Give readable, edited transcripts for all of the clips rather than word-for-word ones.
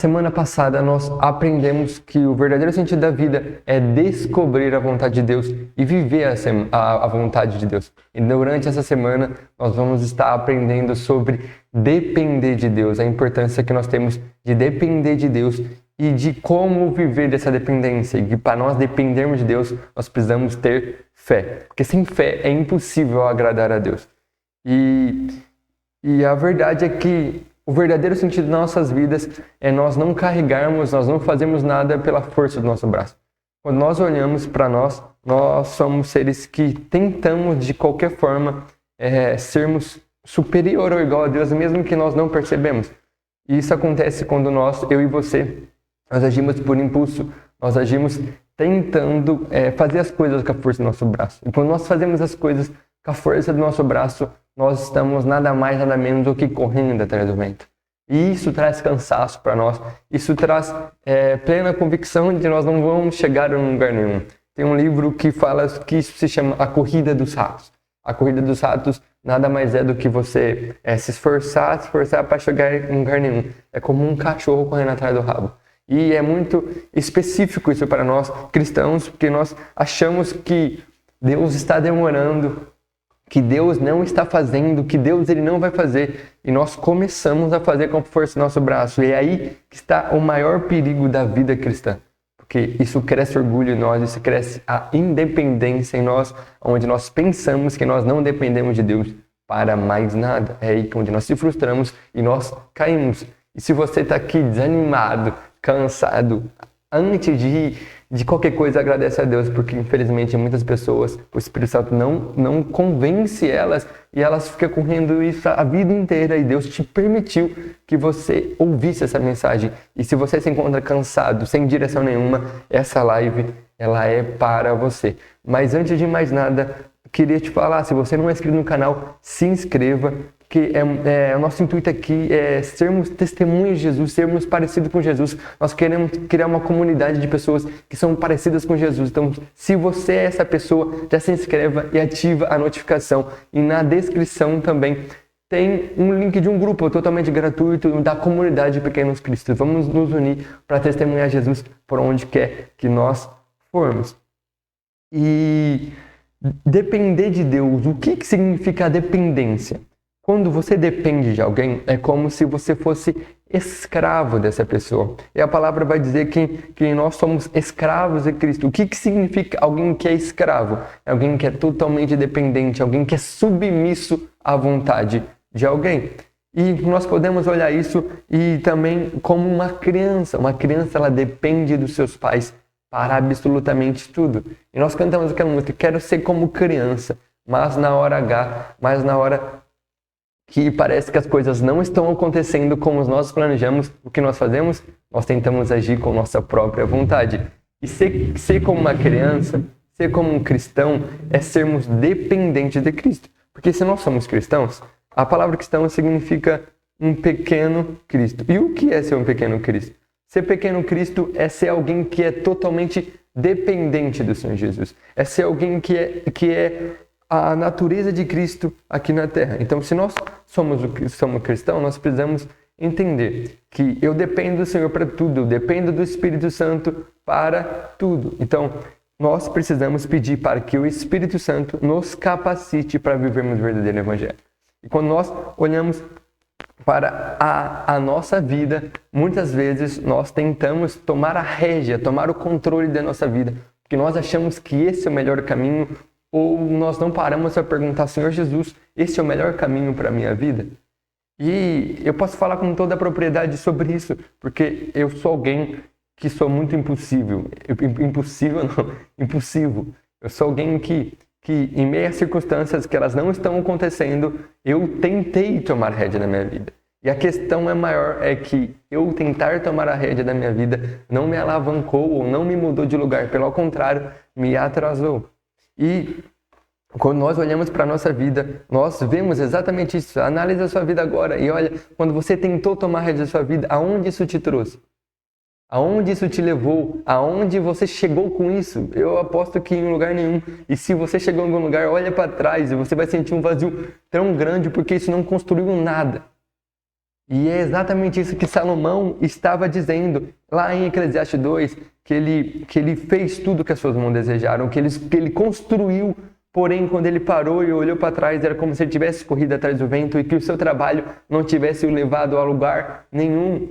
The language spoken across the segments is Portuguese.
Semana passada nós aprendemos que o verdadeiro sentido da vida é descobrir a vontade de Deus e viver a vontade de Deus. E durante essa semana nós vamos estar aprendendo sobre depender de Deus, a importância que nós temos de depender de Deus e de como viver dessa dependência. E para nós dependermos de Deus, nós precisamos ter fé, porque sem fé é impossível agradar a Deus. E a verdade é que o verdadeiro sentido das nossas vidas é nós não carregarmos, nós não fazemos nada pela força do nosso braço. Quando nós olhamos para nós, nós somos seres que tentamos de qualquer forma sermos superior ou igual a Deus, mesmo que nós não percebemos. E isso acontece quando eu e você, nós agimos por impulso, nós agimos tentando fazer as coisas com a força do nosso braço. E quando nós fazemos as coisas com a força do nosso braço, nós estamos nada mais, nada menos do que correndo atrás do vento. E isso traz cansaço para nós, isso traz plena convicção de que nós não vamos chegar a lugar nenhum. Tem um livro que fala que isso se chama A Corrida dos Ratos. A Corrida dos Ratos nada mais é do que você se esforçar para chegar em lugar nenhum. É como um cachorro correndo atrás do rabo. E é muito específico isso para nós cristãos, porque nós achamos que Deus está demorando, que Deus não está fazendo, que Deus ele não vai fazer. E nós começamos a fazer com a força do nosso braço. E é aí que está o maior perigo da vida cristã. Porque isso cresce orgulho em nós, isso cresce a independência em nós, onde nós pensamos que nós não dependemos de Deus para mais nada. É aí onde nós se frustramos e nós caímos. E se você está aqui desanimado, cansado, antes de qualquer coisa, agradece a Deus, porque infelizmente muitas pessoas, o Espírito Santo não convence elas e elas ficam correndo isso a vida inteira e Deus te permitiu que você ouvisse essa mensagem. E se você se encontra cansado, sem direção nenhuma, essa live ela é para você. Mas antes de mais nada, queria te falar, se você não é inscrito no canal, se inscreva, que o nosso intuito aqui é sermos testemunhas de Jesus, sermos parecidos com Jesus. Nós queremos criar uma comunidade de pessoas que são parecidas com Jesus. Então, se você é essa pessoa, já se inscreva e ativa a notificação. E na descrição também tem um link de um grupo totalmente gratuito da comunidade Pequenos Cristos. Vamos nos unir para testemunhar Jesus por onde quer que nós formos. E depender de Deus, o que significa a dependência? Quando você depende de alguém, é como se você fosse escravo dessa pessoa. E a palavra vai dizer que nós somos escravos de Cristo. O que significa alguém que é escravo? É alguém que é totalmente dependente, alguém que é submisso à vontade de alguém. E nós podemos olhar isso e também como uma criança. Uma criança, ela depende dos seus pais para absolutamente tudo. E nós cantamos aquela música, quero ser como criança, mas na hora H, mas na hora que parece que as coisas não estão acontecendo como nós planejamos, o que nós fazemos? Nós tentamos agir com nossa própria vontade. E ser como uma criança, ser como um cristão, é sermos dependentes de Cristo. Porque se nós somos cristãos, a palavra cristão significa um pequeno Cristo. E o que é ser um pequeno Cristo? Ser pequeno Cristo é ser alguém que é totalmente dependente do Senhor Jesus. É ser alguém que é a natureza de Cristo aqui na Terra. Então, se nós somos cristãos, nós precisamos entender que eu dependo do Senhor para tudo, eu dependo do Espírito Santo para tudo. Então, nós precisamos pedir para que o Espírito Santo nos capacite para vivermos o verdadeiro Evangelho. E quando nós olhamos para a nossa vida, muitas vezes nós tentamos tomar a rédea, tomar o controle da nossa vida, porque nós achamos que esse é o melhor caminho, ou nós não paramos para perguntar, Senhor Jesus, esse é o melhor caminho para a minha vida? E eu posso falar com toda a propriedade sobre isso, porque eu sou alguém que sou muito impulsivo. Impulsivo. Eu sou alguém que em meio a circunstâncias que elas não estão acontecendo, eu tentei tomar rédea na minha vida. E a questão maior é que eu tentar tomar a rédea da minha vida não me alavancou ou não me mudou de lugar, pelo contrário, me atrasou. E quando nós olhamos para a nossa vida, nós vemos exatamente isso. Analisa a sua vida agora e olha, quando você tentou tomar rédea da sua vida, aonde isso te trouxe? Aonde isso te levou? Aonde você chegou com isso? Eu aposto que em lugar nenhum. E se você chegou em algum lugar, olha para trás e você vai sentir um vazio tão grande porque isso não construiu nada. E é exatamente isso que Salomão estava dizendo lá em Eclesiastes 2, que ele fez tudo que as suas mãos desejaram, que ele construiu, porém quando ele parou e olhou para trás, era como se ele tivesse corrido atrás do vento e que o seu trabalho não tivesse o levado a lugar nenhum.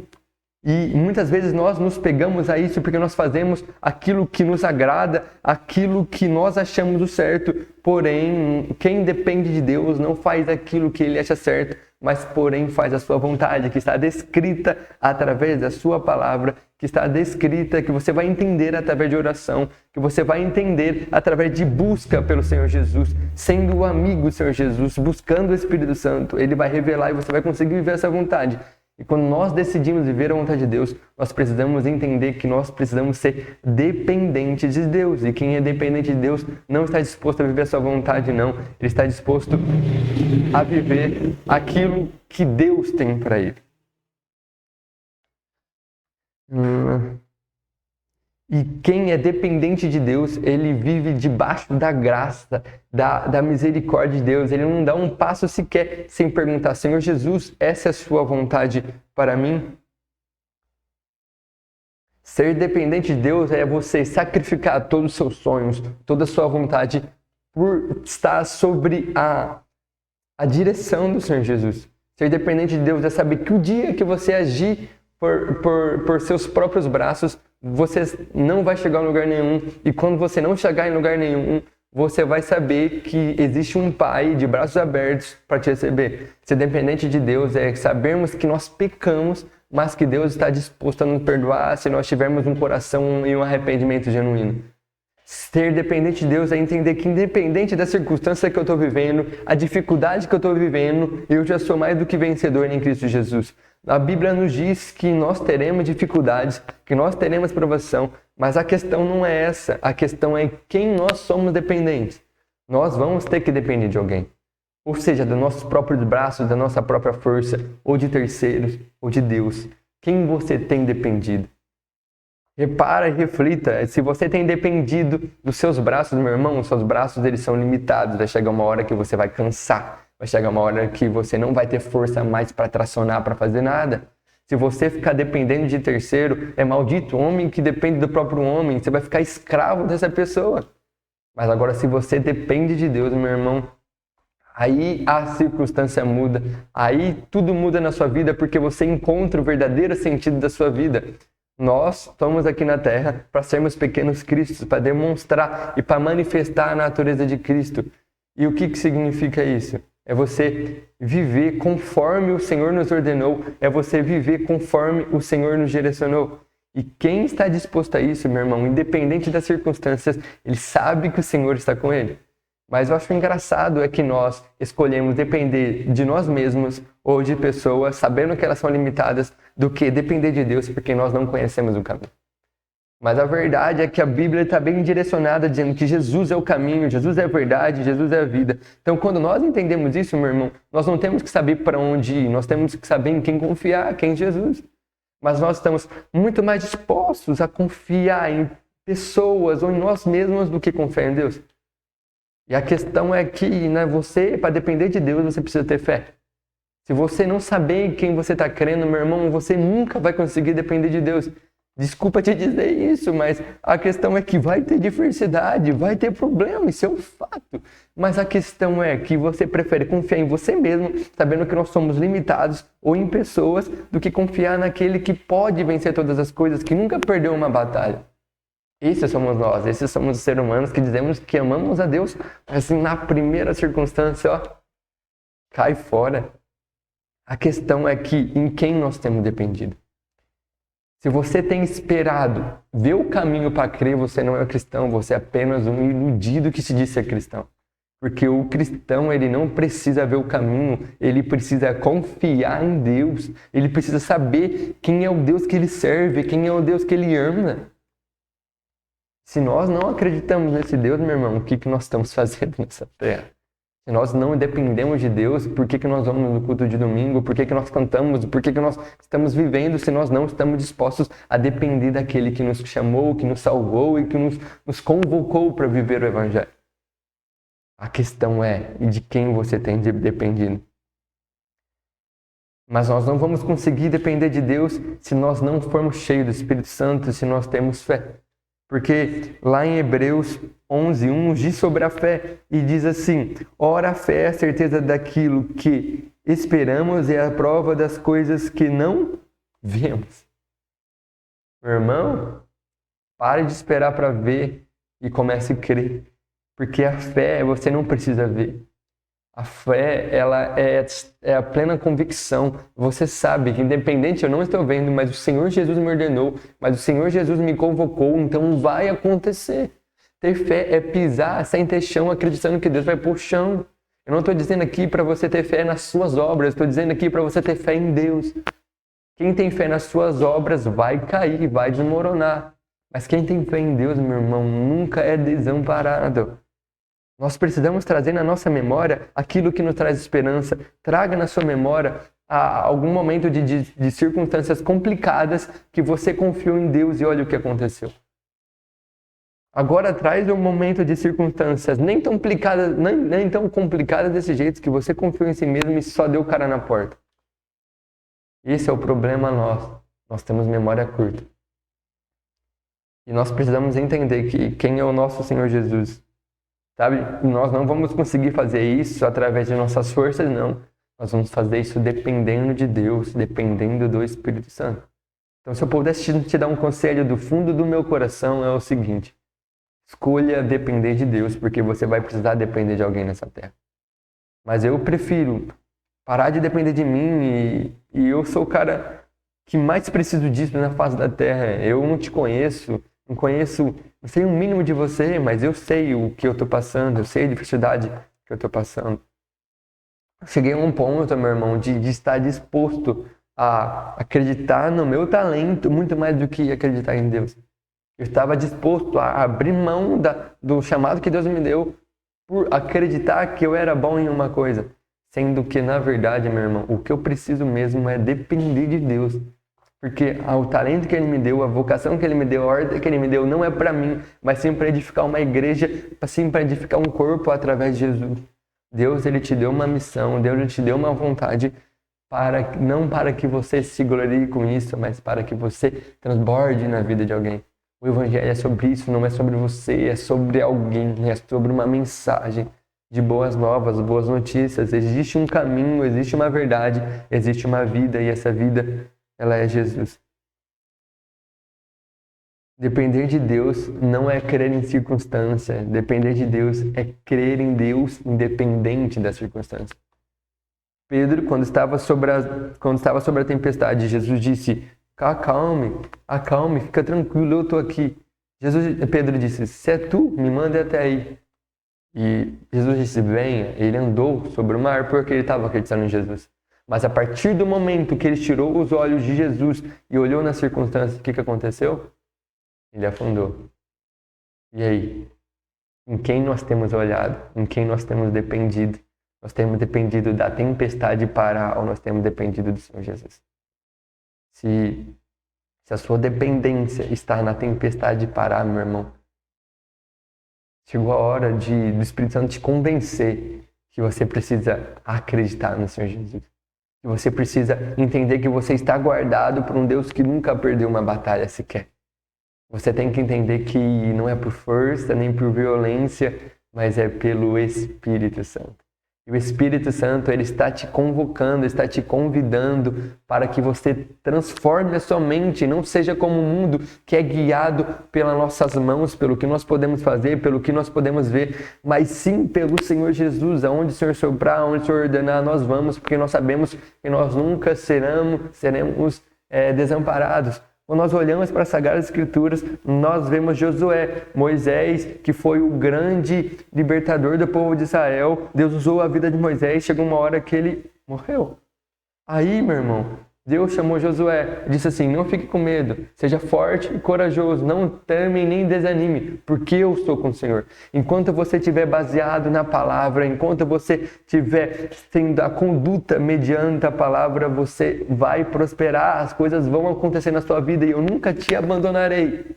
E muitas vezes nós nos pegamos a isso porque nós fazemos aquilo que nos agrada, aquilo que nós achamos o certo. Porém, quem depende de Deus não faz aquilo que ele acha certo, mas porém faz a sua vontade, que está descrita através da sua palavra, que está descrita, que você vai entender através de oração, que você vai entender através de busca pelo Senhor Jesus, sendo o amigo do Senhor Jesus, buscando o Espírito Santo. Ele vai revelar e você vai conseguir viver essa vontade. E quando nós decidimos viver a vontade de Deus, nós precisamos entender que nós precisamos ser dependentes de Deus. E quem é dependente de Deus não está disposto a viver a sua vontade, não. Ele está disposto a viver aquilo que Deus tem para ele. E quem é dependente de Deus, ele vive debaixo da graça, da misericórdia de Deus. Ele não dá um passo sequer sem perguntar: Senhor Jesus, essa é a sua vontade para mim? Ser dependente de Deus é você sacrificar todos os seus sonhos, toda a sua vontade, por estar sobre a direção do Senhor Jesus. Ser dependente de Deus é saber que o dia que você agir por seus próprios braços, você não vai chegar em lugar nenhum. E quando você não chegar em lugar nenhum, você vai saber que existe um Pai de braços abertos para te receber. Ser dependente de Deus é sabermos que nós pecamos, mas que Deus está disposto a nos perdoar se nós tivermos um coração e um arrependimento genuíno. Ser dependente de Deus é entender que, independente da circunstância que eu estou vivendo, a dificuldade que eu estou vivendo, eu já sou mais do que vencedor em Cristo Jesus. A Bíblia nos diz que nós teremos dificuldades, que nós teremos provação, mas a questão não é essa. A questão é quem nós somos dependentes. Nós vamos ter que depender de alguém. Ou seja, dos nossos próprios braços, da nossa própria força, ou de terceiros, ou de Deus. Quem você tem dependido? Repara e reflita, se você tem dependido dos seus braços, meu irmão, os seus braços eles são limitados, vai chegar uma hora que você vai cansar, vai chegar uma hora que você não vai ter força mais para tracionar, para fazer nada. Se você ficar dependendo de terceiro, é maldito o homem que depende do próprio homem, você vai ficar escravo dessa pessoa. Mas agora se você depende de Deus, meu irmão, aí a circunstância muda, aí tudo muda na sua vida porque você encontra o verdadeiro sentido da sua vida. Nós estamos aqui na Terra para sermos pequenos cristos, para demonstrar e para manifestar a natureza de Cristo. E o que significa isso? É você viver conforme o Senhor nos ordenou, é você viver conforme o Senhor nos direcionou. E quem está disposto a isso, meu irmão, independente das circunstâncias, ele sabe que o Senhor está com ele. Mas eu acho engraçado é que nós escolhemos depender de nós mesmos ou de pessoas, sabendo que elas são limitadas, do que depender de Deus, porque nós não conhecemos o caminho. Mas a verdade é que a Bíblia está bem direcionada, dizendo que Jesus é o caminho, Jesus é a verdade, Jesus é a vida. Então, quando nós entendemos isso, meu irmão, nós não temos que saber para onde ir, nós temos que saber em quem confiar, quem é Jesus. Mas nós estamos muito mais dispostos a confiar em pessoas ou em nós mesmos do que confiar em Deus. E a questão é que, né, você, para depender de Deus, você precisa ter fé. Se você não saber em quem você está crendo, meu irmão, você nunca vai conseguir depender de Deus. Desculpa te dizer isso, mas a questão é que vai ter diversidade, vai ter problema, isso é um fato. Mas a questão é que você prefere confiar em você mesmo, sabendo que nós somos limitados, ou em pessoas, do que confiar naquele que pode vencer todas as coisas, que nunca perdeu uma batalha. Esses somos nós, esses somos os seres humanos que dizemos que amamos a Deus, mas assim, na primeira circunstância, ó, cai fora. A questão é que em quem nós temos dependido. Se você tem esperado ver o caminho para crer, você não é cristão, você é apenas um iludido que se diz ser cristão. Porque o cristão, ele não precisa ver o caminho, ele precisa confiar em Deus, ele precisa saber quem é o Deus que ele serve, quem é o Deus que ele ama. Se nós não acreditamos nesse Deus, meu irmão, o que nós estamos fazendo nessa terra? Se nós não dependemos de Deus, por que nós vamos no culto de domingo? Por que nós cantamos? Por que nós estamos vivendo se nós não estamos dispostos a depender daquele que nos chamou, que nos salvou e que nos convocou para viver o Evangelho? A questão é de quem você tem dependido. Mas nós não vamos conseguir depender de Deus se nós não formos cheios do Espírito Santo, se nós temos fé. Porque lá em Hebreus 11:1 diz sobre a fé e diz assim: ora, a fé é a certeza daquilo que esperamos e a prova das coisas que não vemos. Meu irmão, pare de esperar para ver e comece a crer. Porque a fé você não precisa ver. A fé, ela é a plena convicção. Você sabe que independente, eu não estou vendo, mas o Senhor Jesus me ordenou, mas o Senhor Jesus me convocou, então vai acontecer. Ter fé é pisar sem ter chão, acreditando que Deus vai pôr chão. Eu não estou dizendo aqui para você ter fé nas suas obras, estou dizendo aqui para você ter fé em Deus. Quem tem fé nas suas obras vai cair, vai desmoronar. Mas quem tem fé em Deus, meu irmão, nunca é desamparado. Nós precisamos trazer na nossa memória aquilo que nos traz esperança. Traga na sua memória algum momento de circunstâncias complicadas que você confiou em Deus e olha o que aconteceu. Agora traz um momento de circunstâncias nem tão complicadas desse jeito que você confiou em si mesmo e só deu cara na porta. Esse é o problema nosso. Nós temos memória curta. E nós precisamos entender que quem é o nosso Senhor Jesus. Sabe? Nós não vamos conseguir fazer isso através de nossas forças, não. Nós vamos fazer isso dependendo de Deus, dependendo do Espírito Santo. Então, se eu pudesse te dar um conselho do fundo do meu coração, é o seguinte: escolha depender de Deus, porque você vai precisar depender de alguém nessa terra. Mas eu prefiro parar de depender de mim e eu sou o cara que mais preciso disso na face da terra. Eu não te conheço, não sei o mínimo de você, mas eu sei o que eu estou passando, eu sei a dificuldade que eu estou passando. Cheguei a um ponto, meu irmão, de estar disposto a acreditar no meu talento muito mais do que acreditar em Deus. Eu estava disposto a abrir mão do chamado que Deus me deu por acreditar que eu era bom em uma coisa. Sendo que, na verdade, meu irmão, o que eu preciso mesmo é depender de Deus. Porque o talento que Ele me deu, a vocação que Ele me deu, a ordem que Ele me deu não é para mim, mas sim para edificar uma igreja, sim para edificar um corpo através de Jesus. Deus, Ele te deu uma missão, Deus, Ele te deu uma vontade, não para que você se glorie com isso, mas para que você transborde na vida de alguém. O Evangelho é sobre isso, não é sobre você, é sobre alguém, é sobre uma mensagem de boas novas, boas notícias. Existe um caminho, existe uma verdade, existe uma vida, e essa vida, ela é Jesus. Depender de Deus não é crer em circunstância. Depender de Deus é crer em Deus independente da circunstância. Pedro, quando estava sobre a tempestade, Jesus disse: acalme, fica tranquilo, eu estou aqui. Pedro disse: se é tu, me manda até aí. E Jesus disse: venha. Ele andou sobre o mar porque ele estava acreditando em Jesus. Mas a partir do momento que ele tirou os olhos de Jesus e olhou nas circunstâncias, o que aconteceu? Ele afundou. E aí? Em quem nós temos olhado? Em quem nós temos dependido? Nós temos dependido da tempestade parar ou nós temos dependido do Senhor Jesus? Se a sua dependência está na tempestade parar, meu irmão, chegou a hora do Espírito Santo te convencer que você precisa acreditar no Senhor Jesus. Que você precisa entender que você está guardado por um Deus que nunca perdeu uma batalha sequer. Você tem que entender que não é por força nem por violência, mas é pelo Espírito Santo. E o Espírito Santo, ele está te convocando, está te convidando para que você transforme a sua mente, não seja como o mundo que é guiado pelas nossas mãos, pelo que nós podemos fazer, pelo que nós podemos ver, mas sim pelo Senhor Jesus. Aonde o Senhor soprar, aonde o Senhor ordenar, nós vamos, porque nós sabemos que nós nunca seremos desamparados. Quando nós olhamos para as Sagradas Escrituras, nós vemos Josué, Moisés, que foi o grande libertador do povo de Israel. Deus usou a vida de Moisés, chegou uma hora que ele morreu. Aí, meu irmão, Deus chamou Josué e disse assim: não fique com medo, seja forte e corajoso, não teme nem desanime, porque eu sou com o Senhor. Enquanto você estiver baseado na palavra, enquanto você estiver tendo a conduta mediante a palavra, você vai prosperar, as coisas vão acontecer na sua vida e eu nunca te abandonarei.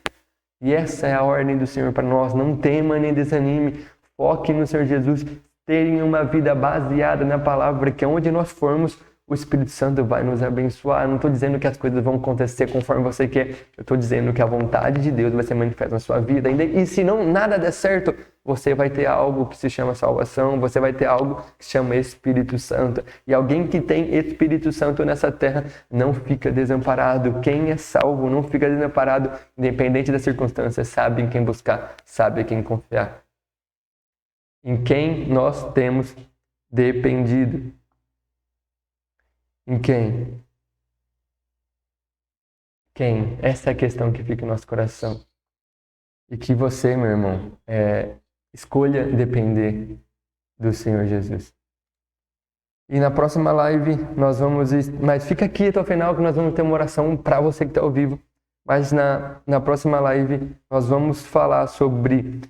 E essa é a ordem do Senhor para nós: não tema nem desanime, foque no Senhor Jesus, terem uma vida baseada na palavra, que onde nós formos, o Espírito Santo vai nos abençoar. Eu não estou dizendo que as coisas vão acontecer conforme você quer. Eu estou dizendo que a vontade de Deus vai ser manifesta na sua vida. E se não nada der certo, você vai ter algo que se chama salvação. Você vai ter algo que se chama Espírito Santo. E alguém que tem Espírito Santo nessa terra não fica desamparado. Quem é salvo não fica desamparado. Independente das circunstâncias, sabe em quem buscar, sabe em quem confiar. Em quem nós temos dependido. Em quem? Quem? Essa é a questão que fica no nosso coração. E que você, meu irmão, escolha depender do Senhor Jesus. E na próxima live nós vamos... Mas fica aqui até o final que nós vamos ter uma oração para você que está ao vivo. Mas na próxima live nós vamos falar sobre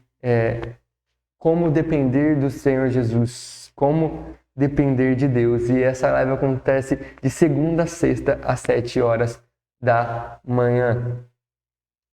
como depender do Senhor Jesus. Como depender de Deus. E essa live acontece de segunda a sexta às 7 horas da manhã.